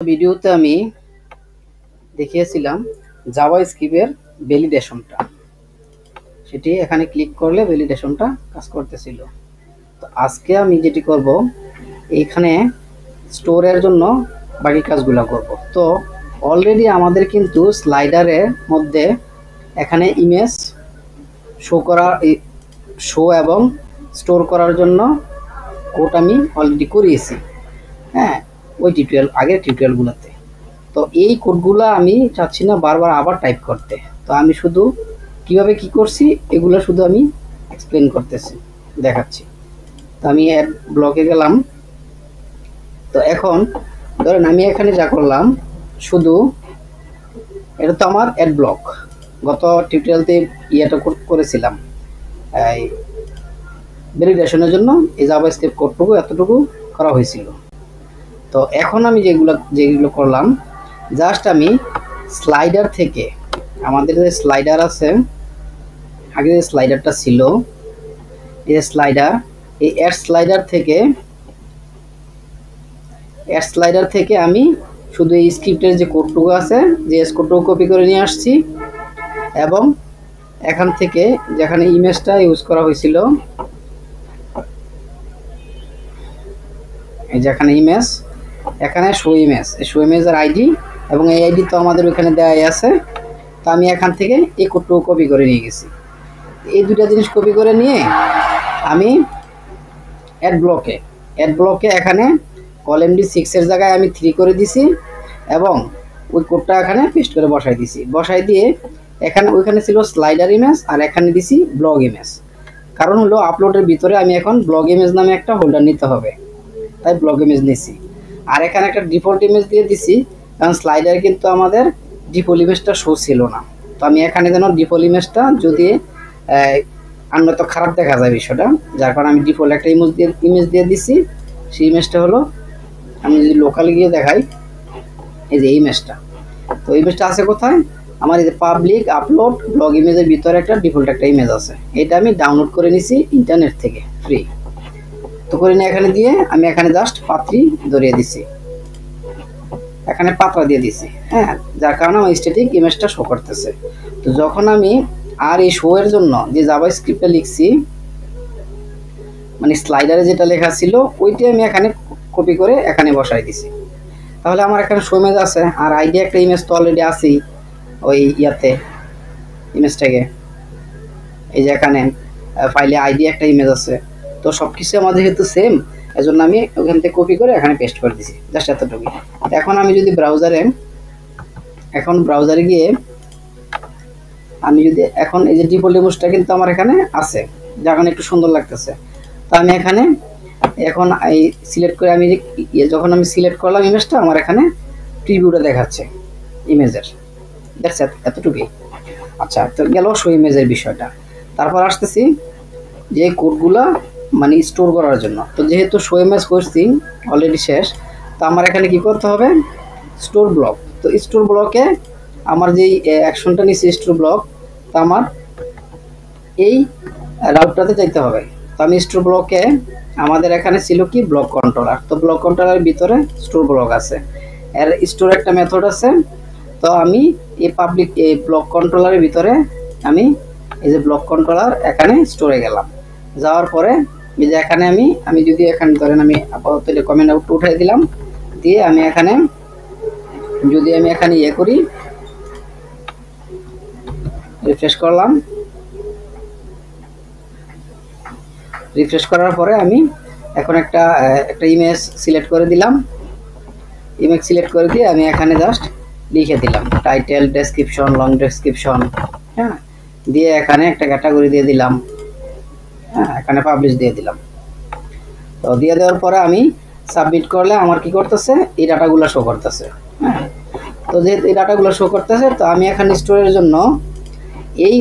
ভিডিওতে আমি দেখিয়েছিলাম জাভাস্ক্রিপ্টের ভ্যালিডেশনটা, সেটি এখানে ক্লিক করলে ভ্যালিডেশনটা কাজ করতেছিল। তো আজকে আমি যেটি করব, এইখানে স্টোরের জন্য বাকি কাজগুলো করব। তো অলরেডি আমাদের কিন্তু স্লাইডারের মধ্যে এখানে ইমেজ শো এবং স্টোর করার জন্য কোড আমি অলরেডি করিয়েছি, হ্যাঁ, ওই আগের টিউটোরিয়ালগুলোতে। তো এই কোডগুলো আমি চাচ্ছি না বারবার আবার টাইপ করতে। তো আমি শুধু কিভাবে কি করছি এগুলো শুধু আমি এক্সপ্লেন করতেছি, দেখাচ্ছি। তো আমি অ্যাড ব্লকে গেলাম। তো এখন ধরেন আমি এখানে যা করলাম, শুধু এটা তো আমার অ্যাড ব্লক, গত টিউটোরিয়ালতে ইয়েটা করেছিলাম এই ভ্যালিডেশনের জন্য। এই জাভাস্ক্রিপ্ট কোডটুকু এতটুকু করা হয়েছিল। তো এখন আমি যেগুলো করলাম, জাস্ট আমি স্লাইডার থেকে, আমাদের যে স্লাইডার আছে, আগে যে স্লাইডারটা ছিল, এই স্লাইডার, এই অ্যাড স্লাইডার থেকে আমি শুধু এই স্ক্রিপ্টের যে কোডটুকু আছে, যে কোডটুকু কপি করে নিয়ে আসছি, এবং এখান থেকে যেখানে ইমেজটা ইউজ করা হয়েছিল, এই যেখানে ইমেজ, এখানে শো ইমেজের আইডি, এবং এই আইডি তো আমাদের ওইখানে দেওয়াই আছে। তো আমি এখান থেকে এই কোডটুকু কপি করে নিয়ে গেছি। এই দুটা জিনিস কপি করে নিয়ে আমি অ্যাড ব্লকে এখানে COLMN6 এর জায়গায় আমি 3 করে দিছি, এবং ওই কোডটা এখানে পেস্ট করে বসাই দিয়ে এখানে ওইখানে ছিল স্লাইডার ইমেজ, আর এখানে দিছি ব্লগ ইমেজ। কারণ হলো আপলোডের ভিতরে আমি এখন ব্লগ ইমেজ নামে একটা হোল্ডার নিতে হবে, তাই ব্লগ ইমেজ নিছি। আর এখানে একটা ডিফল্ট ইমেজ দিয়ে দিছি, কারণ স্লাইডারে কিন্তু আমাদের ডিফল্ট ইমেজটা শো ছিল না। তো আমি এখানে যেন ডিফল্ট ইমেজটা, যদি আমরা তো খারাপ দেখা যায় বিষয়টা, যার কারণে আমি ডিফল্ট একটা ইমেজ দিয়ে দিছি। সেই ইমেজটা হলো, আমি যদি লোকালে গিয়ে দেখাই, এই যে ইমেজটা। তো ইমেজটা আছে কোথায়? আমার এই যে পাবলিক আপলোড ব্লগ ইমেজের ভিতরে একটা ডিফল্ট একটা ইমেজ আছে। এটা আমি ডাউনলোড করে নিছি ইন্টারনেট থেকে ফ্রি। তো করে নিয়ে এখানে দিয়ে আমি এখানে জাস্ট পাত্রী ধরিয়ে দিছি, এখানে পাত্রা দিয়ে দিছি, হ্যাঁ, যার কারণে আমার স্ট্যাটিক ইমেজটা শো করতেছে। তো যখন আমি আর এই শো এর জন্য যে জাভাস্ক্রিপ্টটা লিখছি, মানে স্লাইডারে যেটা লেখা ছিল, ওইটাই আমি এখানে কপি করে এখানে বসাই দিছি। তাহলে আমার এখানে শো ইমেজ আছে, আর আইডি একটা ইমেজ তো অলরেডি আছেই ওই ইয়াতে, ইমেজটাকে এই যে এখানে ফাইলে আইডি একটা ইমেজ আছে। তো সব কিছু আমাদের যেহেতু সেম, এজন্য আমি ওখান থেকে কপি করে এখানে পেস্ট করে দিছি, জাস্ট এতটুকু। এখন আমি যদি ব্রাউজারে গিয়ে আমি যদি এখন এই যে ডিফল্ট ইমেজটা কিন্তু আমার এখানে আছে, যখন একটু সুন্দর লাগতেছে। তো আমি এখানে এখন এই সিলেক্ট করে আমি যখন আমি সিলেক্ট করলাম ইমেজটা, আমার এখানে প্রিভিউটা দেখাচ্ছে ইমেজের, দেখছে এতটুকুই। আচ্ছা, তো গেল শো ইমেজের বিষয়টা। তারপর আসতেছি যে কোডগুলা মানে স্টোর করার জন্য। তো যেহেতু শো ইমেজ করছি অলরেডি শেষ, তো আমার এখানে কি করতে হবে? Store block. তো স্টোর ব্লকে আমার যেই অ্যাকশনটা নিচ্ছে স্টোর ব্লক, তো আমার এই রাউটটাতে যাইতে হবে। তো আমি স্টোর ব্লকে, আমাদের এখানে ছিল কি ব্লক কন্ট্রোলার। তো ব্লক কন্ট্রোলারের ভিতরে স্টোর ব্লক আছে, এর স্টোর একটা মেথড আছে। তো আমি এই ব্লক কন্ট্রোলারের ভিতরে আমি এই যে ব্লক কন্ট্রোলার এখানে স্টোরে গেলাম। যাওয়ার পরে এই যে এখানে আমি যদি এখানে ধরেন আমি আপাতত কমেন্ট আউট উঠাই দিলাম, দিয়ে আমি এখানে যদি আমি এখানে ইয়ে করি, রিফ্রেশ করলাম, রিফ্রেশ করার পরে আমি এখন একটা ইমেজ সিলেক্ট করে দিলাম। ইমেজ সিলেক্ট করে দিয়ে আমি এখানে জাস্ট লিখে দিলাম টাইটেল, ডেসক্রিপশন, লং ডেসক্রিপশন, হ্যাঁ, দিয়ে এখানে একটা ক্যাটাগরি দিয়ে দিলাম, হ্যাঁ, এখানে পাবলিশ দিয়ে দিলাম। তো দিয়ে দেওয়ার পরে আমি সাবমিট করলে আমার কি করতেছে? এই ডাটাগুলো শো করতেছে, হ্যাঁ। তো যেহেতু এই ডাটাগুলো শো করতেছে, তো আমি এখানে স্টোরের জন্য এই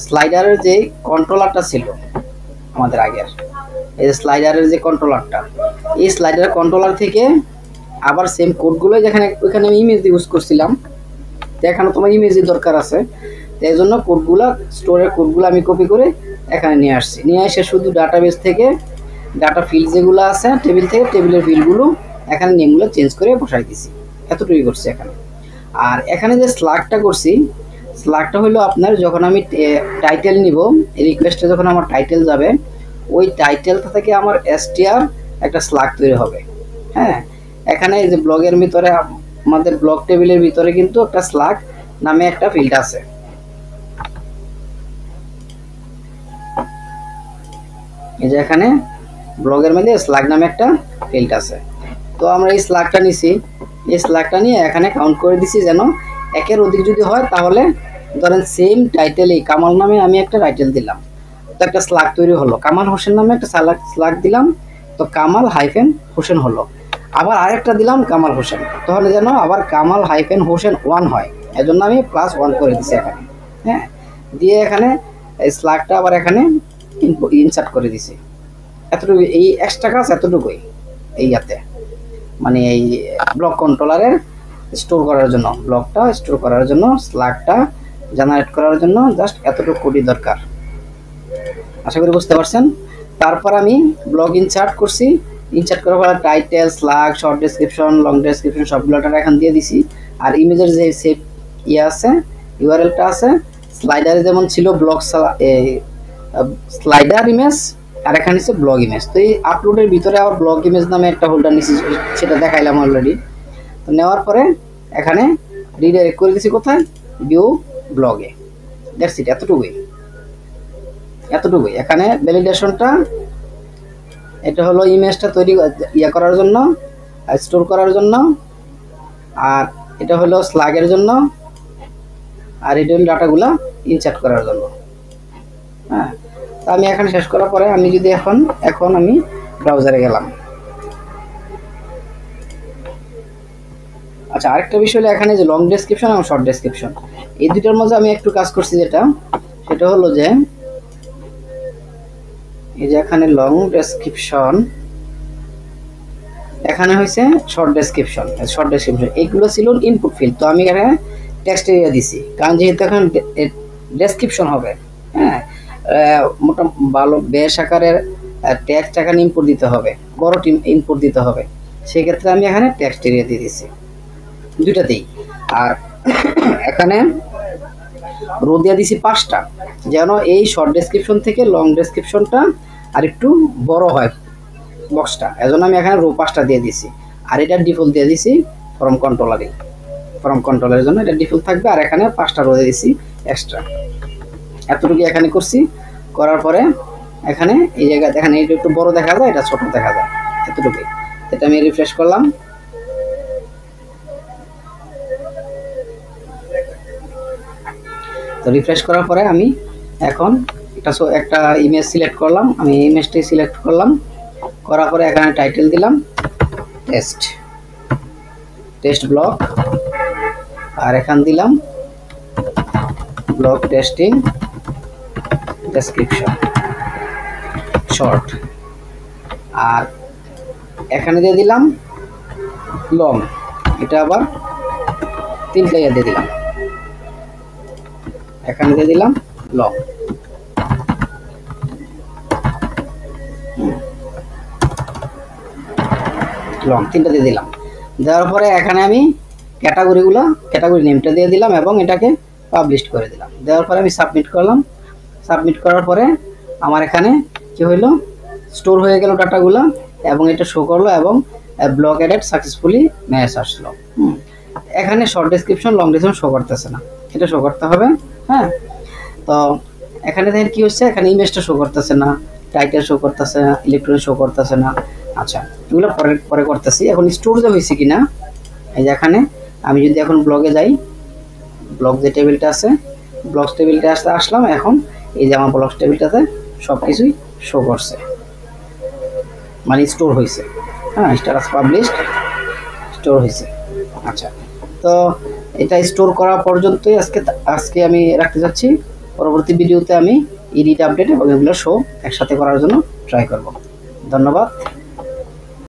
স্লাইডারের যে কন্ট্রোলারটা ছিল আমাদের আগের, এই যে স্লাইডারের যে কন্ট্রোলারটা, এই স্লাইডারের কন্ট্রোলার থেকে আবার সেম কোডগুলো যেখানে ওইখানে আমি ইমেজ ইউজ করছিলাম, তো এখানে তোমার ইমেজের দরকার আছে। তো এই জন্য স্টোরের কোডগুলো আমি কপি করে এখানে নিয়ে আসছি। নিয়ে এসে শুধু ডাটাবেস থেকে ডাটা ফিল্ড যেগুলো আছে টেবিল থেকে, টেবিলের ফিল্ডগুলো এখানে নেমগুলো চেঞ্জ করে বসাই দিছি, এতটুকুই করছি এখানে। আর এখানে যে স্লাগটা করছি, স্লাগটা হলো আপনার যখন আমি টাইটেল নিব, রিকোয়েস্টে যখন আমার টাইটেল যাবে, ওই টাইটেলটা থেকে আমার এসটিআর একটা স্লাগ তৈরি হবে। হ্যাঁ, এখানে এই যে ব্লগের ভিতরে আমাদের ব্লগ টেবিলের ভিতরে কিন্তু একটা স্লাগ নামে একটা ফিল্ড আছে। এই যে এখানে ব্লগের মধ্যে স্লাগ নামে একটা ফিল্ড আছে। তো আমরা এই স্লাগটা নিছি, এই স্লাগটা নিয়ে এখানে কাউন্ট করে দিছি, যেন একের অধিক যদি হয় তাহলে ধরেন সেম টাইটেলেই কামাল নামে আমি একটা টাইটেল দিলাম, তো একটা স্লাগ তৈরি হলো। কামাল হোসেন নামে একটা স্লাগ দিলাম, তো কামাল হাইফেন হোসেন হলো। আবার আরেকটা দিলাম কামাল হোসেন, তাহলে যেন আবার কামাল হাইফেন হোসেন 1 হয়, এজন্য আমি +1 করে দিছি এখানে। হ্যাঁ, দিয়ে এখানে এই স্লাগটা আবার এখানে ইনসার্ট করে দিছি। এতটুকু, এই এক্সট্রা কাজ এতটুকুই এই ইয়াতে, মানে এই ব্লক কন্ট্রোলারের স্টোর করার জন্য, ব্লকটা স্টোর করার জন্য, স্লাগটা জেনারেট করার জন্য জাস্ট এতটুকু কোডই দরকার। আশা করি বুঝতে পারছেন। তারপর আমি ব্লগ ইনসার্ট করছি, ইনসার্ট করার পর title, slug, short description, long description সবগুলোটা এখান দিয়ে দিছি। আর ইমেজের যে সেভ ইয়ে আছে, ইউআরএলটা আছে, স্লাইডারে যেমন ছিল ব্লগ স্লাইডার ইমেজ, আর এখানে হচ্ছে ব্লগ ইমেজ। তো এই আপলোডের ভিতরে আবার ব্লগ ইমেজ নামে একটা হোল্ডার নিচ্ছি, সেটা দেখাইলাম অলরেডি। তো নেওয়ার পরে এখানে রিডাইরেক্ট করে দিচ্ছি কোথায়, ভিউ ব্লগে। দ্যাটস ইট, এতটুকুই। এখানে ভ্যালিডেশনটা, এটা হলো ইমেজটা তৈরি ইয়ে করার জন্য, স্টোর করার জন্য, আর এটা হলো স্লাগের জন্য, আর এটা হলো ডাটাগুলা ইনসার্ট করার জন্য। হ্যাঁ, তো আমি এখানে শেষ করার পরে আমি যদি এখন আমি ব্রাউজারে গেলাম। আচ্ছা, আরেকটা বিষয় হলো এখানে যে লং ডেসক্রিপশন এবং শর্ট ডেসক্রিপশন, এই দুটার মধ্যে আমি একটু কাজ করছি, সেটা হলো যে এই যে এখানে লং ডেসক্রিপশন, এখানে হয়েছে শর্ট ডেসক্রিপশন। এইগুলো ছিল ইনপুট ফিল্ড, তো আমি এখানে টেক্সট এরিয়া দিছি, কারণ যেহেতু এখন ডেসক্রিপশন হবে। হ্যাঁ, মোটা ভালো বেশ আকারের টেক্সট এখানে ইনপুট দিতে হবে, বড় ইনপুট দিতে হবে, সেক্ষেত্রে আমি এখানে টেক্সট এরিয়া দিয়ে দিছি দুইটাতেই। আর এখানে রো দিয়ে দিছি 5টা, যেন এই শর্ট ডেসক্রিপশন থেকে লং ডেসক্রিপশনটা আর একটু বড় হয় বক্সটা, এজন্য আমি এখানে রো 5টা দিয়ে দিছি। আর এটা ডিফল্ট দিয়ে দিছি ফর্ম কন্ট্রোলারের জন্য, এটা ডিফল্ট থাকবে। আর এখানে 5টা রো দিয়ে দিছি এক্সট্রা। এতটুকু এখানে করছি, করার পরে এখানে এই জায়গায় দেখেন এটা একটু বড় দেখা যায়, এটা ছোট দেখা যায়, এতটুকুই। এটা আমি রিফ্রেশ করলাম, তো রিফ্রেশ করার পরে আমি এখন একটা ইমেজ সিলেক্ট করলাম, আমি ইমেজটাই সিলেক্ট করলাম, করার পরে এখানে টাইটেল দিলাম টেস্ট ব্লগ, আর এখান দিলাম ব্লগ টেস্টিং ডেসক্রিপশন শর্ট, আর এখানে দিয়ে দিলাম লং, এটা আবার 3টা দিয়ে দিলাম, এখানে দিয়ে দিলাম লং। লং 3টা দিয়ে দিলাম। দেওয়ার পরে এখানে আমি ক্যাটাগরি নেমটা দিয়ে দিলাম এবং এটাকে পাবলিশ করে দিলাম। দেওয়ার পরে আমি সাবমিট করলাম। সাবমিট করার পরে আমার এখানে কি হইলো, স্টোর হয়ে গেল ডাটাগুলো, এবং এটা শো করলো, এবং ব্লগ এডেড সাকসেসফুলি মেসেজ আসলো। এখানে short description, long description show করতেছে না, এটা শো করতে হবে। হ্যাঁ, তো এখানে দেখেন কি হচ্ছে, এখানে ইমেজটা শো করতেছে না, টাইটেল শো করতেছে না, ইলেকট্রনিক শো করতেছে না। আচ্ছা, এগুলো পরে করতেছি। এখন স্টোর যে হয়েছে কিনা, এই যে এখানে আমি যদি এখন ব্লগে যাই, ব্লগ যে টেবিলটা আছে, ব্লগ টেবিলটা আসলাম, এখন এই যে আমার ব্লগ টেবিলটাতে সব কিছুই শো করছে, মানে স্টোর হয়েছে। হ্যাঁ, স্ট্যাটাস পাবলিশড, স্টোর হয়েছে। আচ্ছা, তো এটা স্টোর করা পর্যন্তই আজকে আমি রাখতে যাচ্ছি। পরবর্তী ভিডিওতে আমি এডিট, আপডেট এবং এগুলো শো একসাথে করার জন্য ট্রাই করব। ধন্যবাদ।